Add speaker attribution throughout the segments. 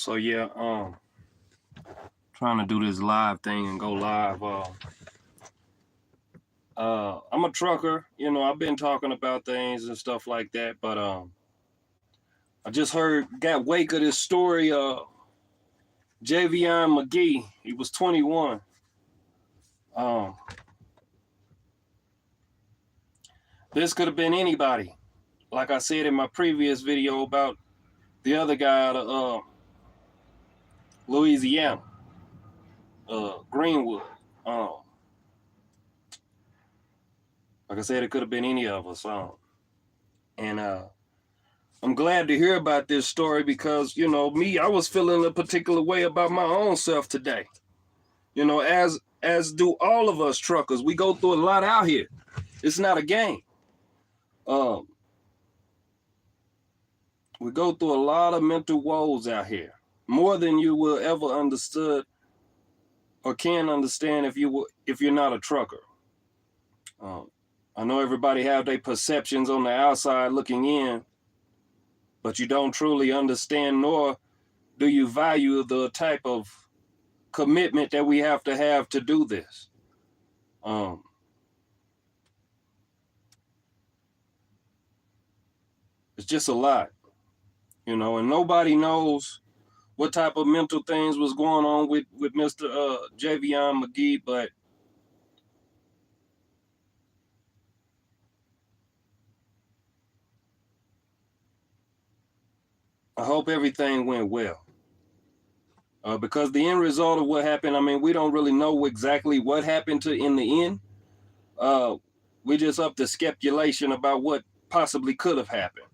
Speaker 1: So yeah, trying to do this live thing and go live. I'm a trucker, you know, I've been talking about things and stuff like that, but I just got wake of this story, Javion Magee, he was 21. Um, this could have been anybody. Like I said in my previous video about the other guy out of Louisiana, Greenwood. Like I said, it could have been any of us. And I'm glad to hear about this story because, you know, I was feeling a particular way about my own self today. You know, as do all of us truckers. We go through a lot out here. It's not a game. We go through a lot of mental woes out here, more than you will ever understood or can understand if you're not a trucker. I know everybody have their perceptions on the outside looking in, but you don't truly understand nor do you value the type of commitment that we have to do this. It's just a lot, you know, and nobody knows what type of mental things was going on with Mr. Javion Magee, but I hope everything went well. Because the end result of what happened, I mean, we don't really know exactly what happened in the end. We just up to speculation about what possibly could have happened.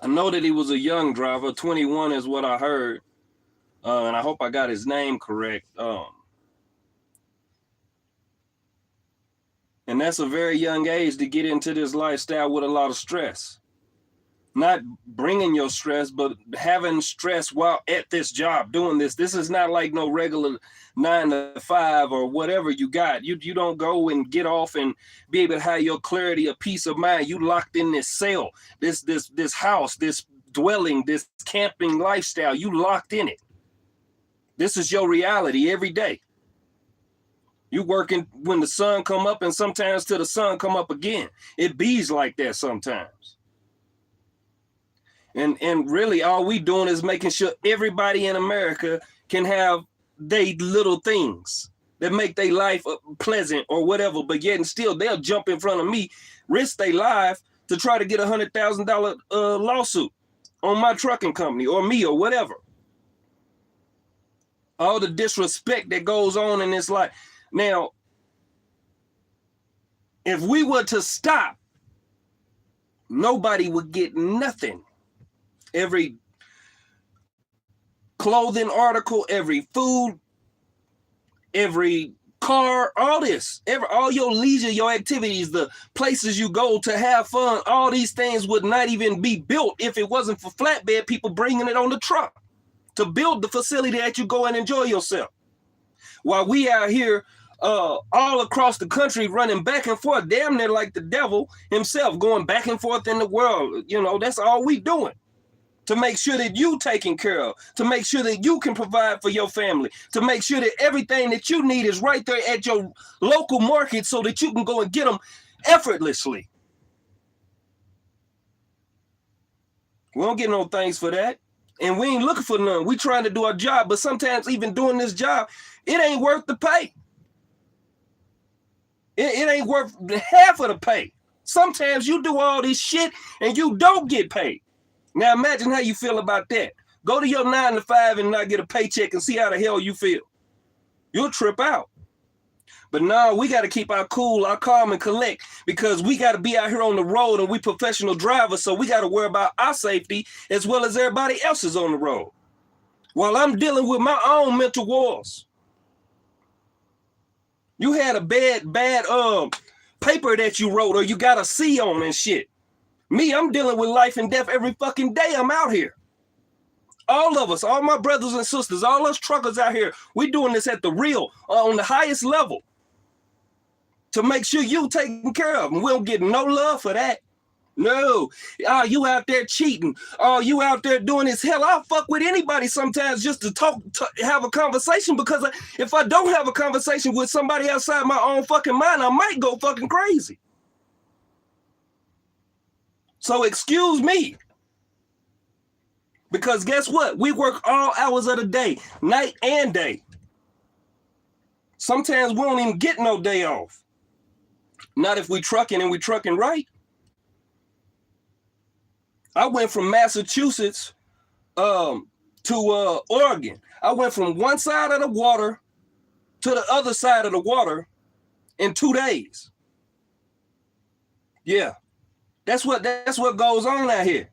Speaker 1: I know that he was a young driver, 21 is what I heard, and I hope I got his name correct. And that's a very young age to get into this lifestyle with a lot of stress. Not bringing your stress, but having stress while at this job, doing this. This is not like no regular 9 to 5 or whatever you got. You don't go and get off and be able to have your clarity, a peace of mind. You locked in this cell, this house, this dwelling, this camping lifestyle. You locked in it. This is your reality every day. You working when the sun come up and sometimes till the sun come up again. It bees like that sometimes. And really all we doing is making sure everybody in America can have they little things that make their life pleasant or whatever, but yet and still they'll jump in front of me, risk their life to try to get $100,000 lawsuit on my trucking company or me or whatever. All the disrespect that goes on in this life. Now, if we were to stop, nobody would get nothing. Every clothing article, every food, every car, all this, all your leisure, your activities, the places you go to have fun, all these things would not even be built if it wasn't for flatbed people bringing it on the truck to build the facility that you go and enjoy yourself. While we out here all across the country running back and forth, damn near like the devil himself, going back and forth in the world. You know, that's all we doing. To make sure that you taken care of, to make sure that you can provide for your family, to make sure that everything that you need is right there at your local market so that you can go and get them effortlessly. We don't get no thanks for that. And we ain't looking for none. We trying to do our job, but sometimes even doing this job, it ain't worth the pay. It ain't worth half of the pay. Sometimes you do all this shit and you don't get paid. Now imagine how you feel about that. Go to your 9 to 5 and not get a paycheck and see how the hell you feel. You'll trip out. But no, we got to keep our cool, our calm and collect because we got to be out here on the road and we professional drivers. So we got to worry about our safety as well as everybody else's on the road. While I'm dealing with my own mental wars. You had a bad paper that you wrote or you got a C on and shit. Me, I'm dealing with life and death every fucking day I'm out here. All of us, all my brothers and sisters, all us truckers out here, we doing this at the real, on the highest level to make sure you taken care of. And we don't get no love for that. No. Oh, you out there cheating. Oh, you out there doing this. Hell, I'll fuck with anybody sometimes just to talk, have a conversation, because if I don't have a conversation with somebody outside my own fucking mind, I might go fucking crazy. So excuse me. Because guess what? We work all hours of the day, night and day. Sometimes we don't even get no day off. Not if we trucking and we trucking right. I went from Massachusetts to Oregon. I went from one side of the water to the other side of the water in 2 days. Yeah, that's what goes on out here.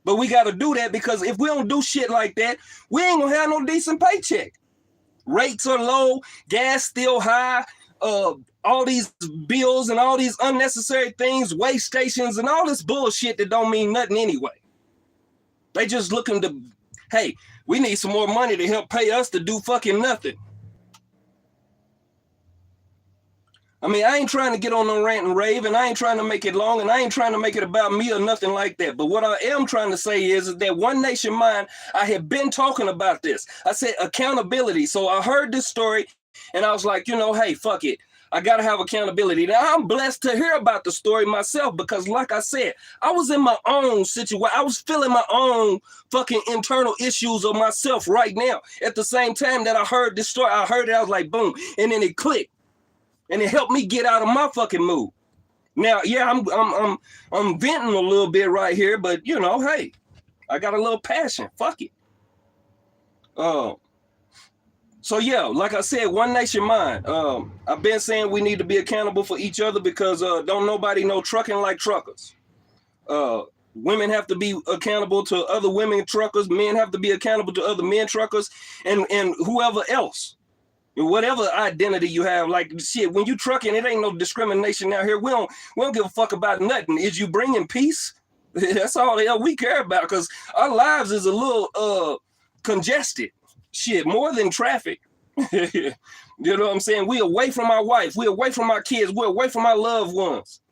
Speaker 1: But we got to do that, because if we don't do shit like that, we ain't gonna have no decent paycheck. Rates are low, gas still high, all these bills and all these unnecessary things, waste stations and all this bullshit that don't mean nothing anyway. They just looking to, hey, we need some more money to help pay us to do fucking nothing. I mean, I ain't trying to get on no rant and rave, and I ain't trying to make it long, and I ain't trying to make it about me or nothing like that. But what I am trying to say is that 1Nationmind, I have been talking about this. I said accountability. So I heard this story, and I was like, you know, hey, fuck it. I got to have accountability. Now, I'm blessed to hear about the story myself, because like I said, I was in my own situation. I was feeling my own fucking internal issues of myself right now. At the same time that I heard this story, I heard it, I was like, boom, and then it clicked. And it helped me get out of my fucking mood. Now, yeah, I'm venting a little bit right here, but you know, hey, I got a little passion. Fuck it. So yeah, like I said, 1Nationmind. I've been saying we need to be accountable for each other, because don't nobody know trucking like truckers. Women have to be accountable to other women truckers. Men have to be accountable to other men truckers, and whoever else. Whatever identity you have, like shit, when you trucking, it ain't no discrimination out here. We don't give a fuck about nothing. Is you bringing peace? That's all the hell we care about, because our lives is a little congested. Shit, more than traffic. You know what I'm saying? We away from our wife. We away from our kids. We're away from our loved ones.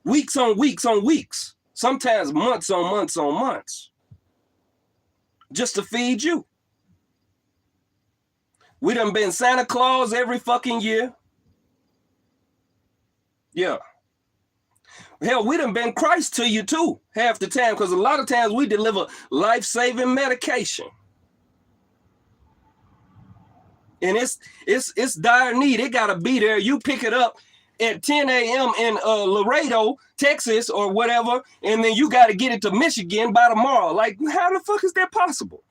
Speaker 1: Weeks on weeks on weeks. Sometimes months on months on months. Just to feed you. We done been Santa Claus every fucking year. Yeah. Hell, we done been Christ to you too, half the time, because a lot of times we deliver life-saving medication. And it's dire need. It gotta be there. You pick it up at 10 a.m. in Laredo, Texas, or whatever, and then you gotta get it to Michigan by tomorrow. Like, how the fuck is that possible?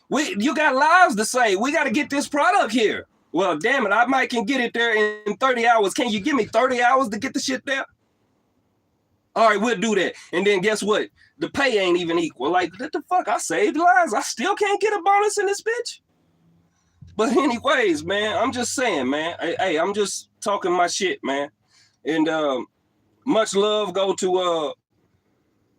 Speaker 1: You got lives to save. We got to get this product here. Well, damn it, I might can get it there in 30 hours. Can you give me 30 hours to get the shit there? All right, we'll do that. And then guess what? The pay ain't even equal. Like, what the fuck? I saved lives. I still can't get a bonus in this bitch. But anyways, man, I'm just saying, man. Hey, I'm just talking my shit, man. And much love go to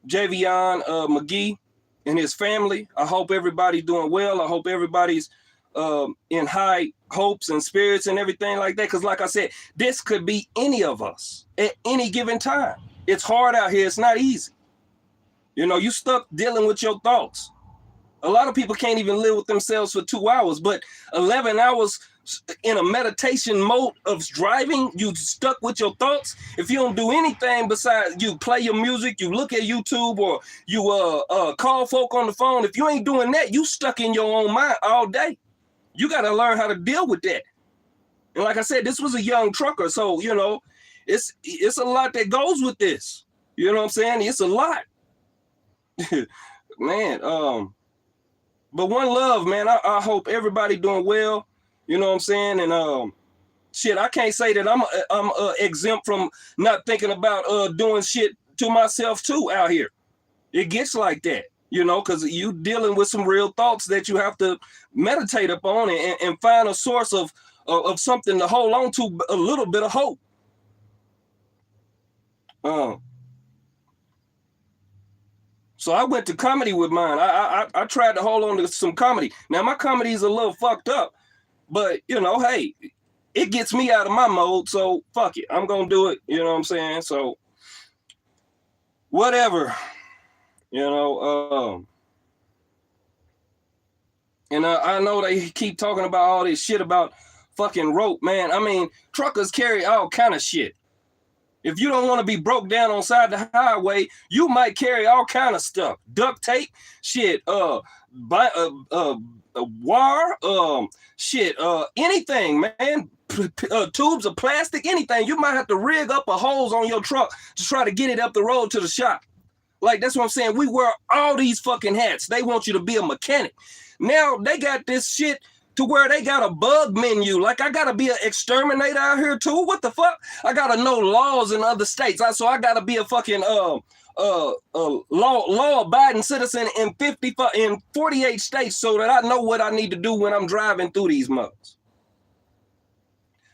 Speaker 1: Javion, Magee, and his family. I hope everybody's doing well. I hope everybody's in high hopes and spirits and everything like that. Because like I said, this could be any of us at any given time. It's hard out here. It's not easy. You know, you stuck dealing with your thoughts. A lot of people can't even live with themselves for 2 hours, but 11 hours in a meditation mode of driving, you stuck with your thoughts. If you don't do anything besides you play your music, you look at YouTube, or you call folk on the phone, if you ain't doing that, you stuck in your own mind all day. You got to learn how to deal with that. And like I said, this was a young trucker, so you know, it's a lot that goes with this. You know what I'm saying? It's a lot. Man, but one love, man. I hope everybody doing well. You know what I'm saying? And shit, I can't say that I'm exempt from not thinking about doing shit to myself too out here. It gets like that, you know, because you dealing with some real thoughts that you have to meditate upon and find a source of something to hold on to, a little bit of hope. So I went to comedy with mine. I tried to hold on to some comedy. Now my comedy is a little fucked up, but you know, hey, it gets me out of my mode. So fuck it, I'm gonna do it. You know what I'm saying? So whatever, you know. And I know they keep talking about all this shit about fucking rope, man. I mean, truckers carry all kind of shit. If you don't want to be broke down on side the highway, you might carry all kind of stuff. Duct tape, shit, wire, shit, anything, man. Tubes of plastic, anything. You might have to rig up a hose on your truck to try to get it up the road to the shop. Like, that's what I'm saying. We wear all these fucking hats. They want you to be a mechanic. Now they got this shit to where they got a bug menu. Like, I gotta be an exterminator out here too. What the fuck? I gotta know laws in other states. So I gotta be a fucking law-abiding citizen in 48 states so that I know what I need to do when I'm driving through these mugs.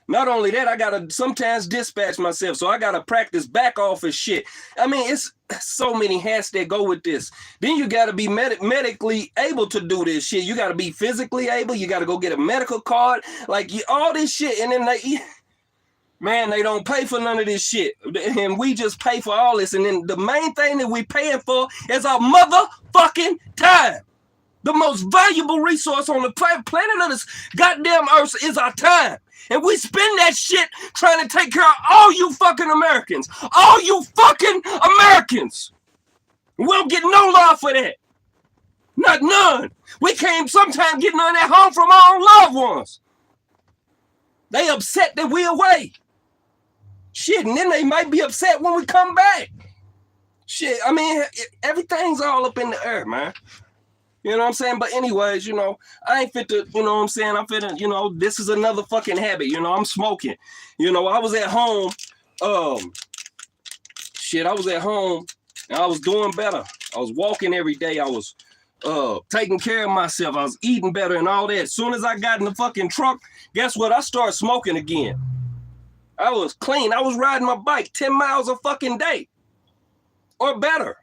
Speaker 1: Not only that, I gotta sometimes dispatch myself, so I gotta practice back office shit. I mean, it's so many hats that go with this. Then you gotta be medically able to do this shit. You gotta be physically able. You gotta go get a medical card, like all this shit. And then they don't pay for none of this shit, and we just pay for all this. And then the main thing that we paying for is our motherfucking time. The most valuable resource on the planet of this goddamn earth is our time. And we spend that shit trying to take care of all you fucking Americans. All you fucking Americans. We don't get no love for that. Not none. We can't sometimes get none at home from our own loved ones. They upset that we away. Shit, and then they might be upset when we come back. Shit, I mean, everything's all up in the air, man. You know what I'm saying? But anyways, you know, I ain't fit to, you know what I'm saying? I'm fit to, you know, this is another fucking habit. You know, I'm smoking. You know, I was at home. I was at home and I was doing better. I was walking every day. I was taking care of myself. I was eating better and all that. As soon as I got in the fucking truck, guess what? I started smoking again. I was clean. I was riding my bike 10 miles a fucking day or better.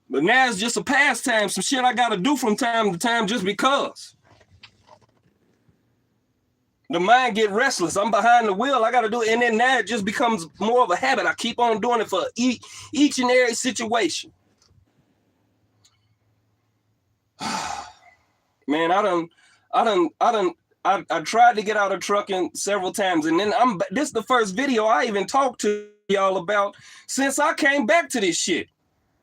Speaker 1: But now it's just a pastime, some shit I gotta do from time to time just because. The mind get restless. I'm behind the wheel. I gotta do it. And then now it just becomes more of a habit. I keep on doing it for each and every situation. Man, I tried to get out of trucking several times. And then this is the first video I even talked to y'all about since I came back to this shit.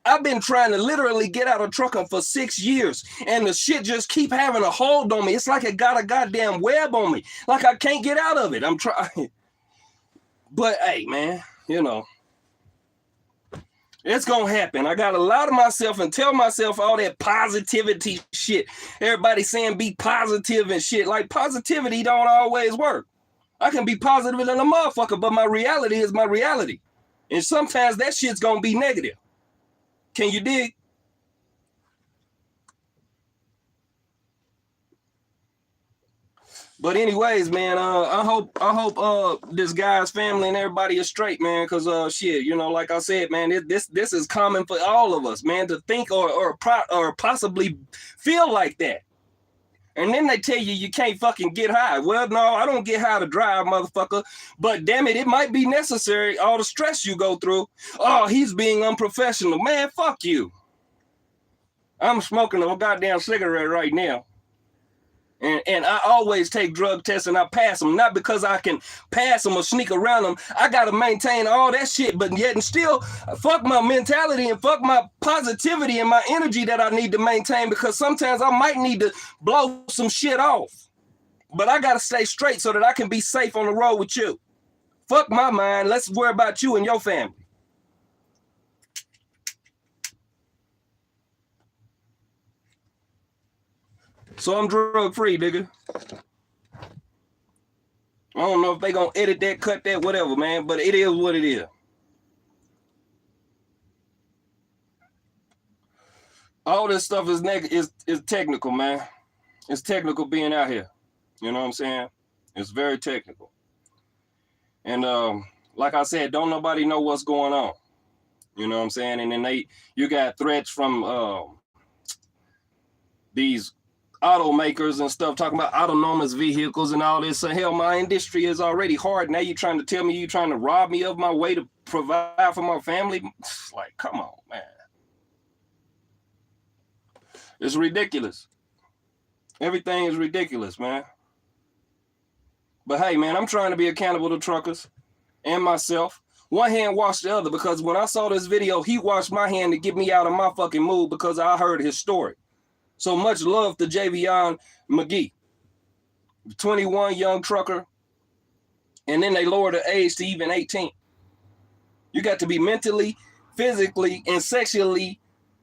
Speaker 1: I've been trying to literally get out of trucking for 6 years, and the shit just keep having a hold on me. It's like it got a goddamn web on me. Like I can't get out of it. I'm trying. But hey, man, you know, it's gonna happen. I gotta lie to myself and tell myself all that positivity shit. Everybody saying be positive and shit. Like, positivity don't always work. I can be positive than a motherfucker, but my reality is my reality. And sometimes that shit's gonna be negative. Can you dig? But anyways, man, I hope this guy's family and everybody is straight, man, because shit, you know, like I said, man, this is common for all of us, man, to think or possibly feel like that. And then they tell you can't fucking get high. Well, no, I don't get high to drive, motherfucker. But damn it, it might be necessary, all the stress you go through. Oh, he's being unprofessional. Man, fuck you. I'm smoking a goddamn cigarette right now. And I always take drug tests and I pass them, not because I can pass them or sneak around them. I got to maintain all that shit, but yet and still fuck my mentality and fuck my positivity and my energy that I need to maintain, because sometimes I might need to blow some shit off. But I got to stay straight so that I can be safe on the road with you. Fuck my mind. Let's worry about you and your family. So I'm drug free, nigga. I don't know if they gonna edit that, cut that, whatever, man, but it is what it is. All this stuff is technical, man. It's technical being out here. You know what I'm saying? It's very technical. And like I said, don't nobody know what's going on. You know what I'm saying? And then you got threats from these automakers and stuff talking about autonomous vehicles and all this. So hell, my industry is already hard. Now you're trying to tell me you're trying to rob me of my way to provide for my family? It's like, come on, man. It's ridiculous. Everything is ridiculous, man. But hey, man, I'm trying to be accountable to truckers and myself. One hand washed the other, because when I saw this video, he washed my hand to get me out of my fucking mood because I heard his story. So much love to Javion Magee, 21 young trucker, and then they lowered the age to even 18. You got to be mentally, physically, and sexually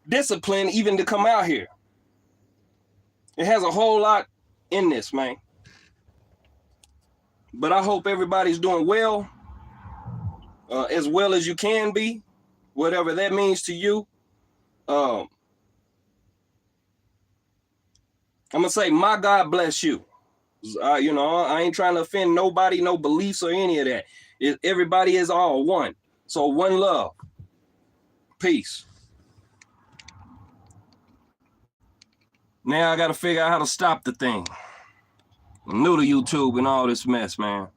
Speaker 1: disciplined even to come out here. It has a whole lot in this, man. But I hope everybody's doing well as you can be, whatever that means to you. I'm gonna say, my God bless you. You know, I ain't trying to offend nobody, no beliefs or any of that. Everybody is all one. So one love. Peace. Now I got to figure out how to stop the thing. I'm new to YouTube and all this mess, man.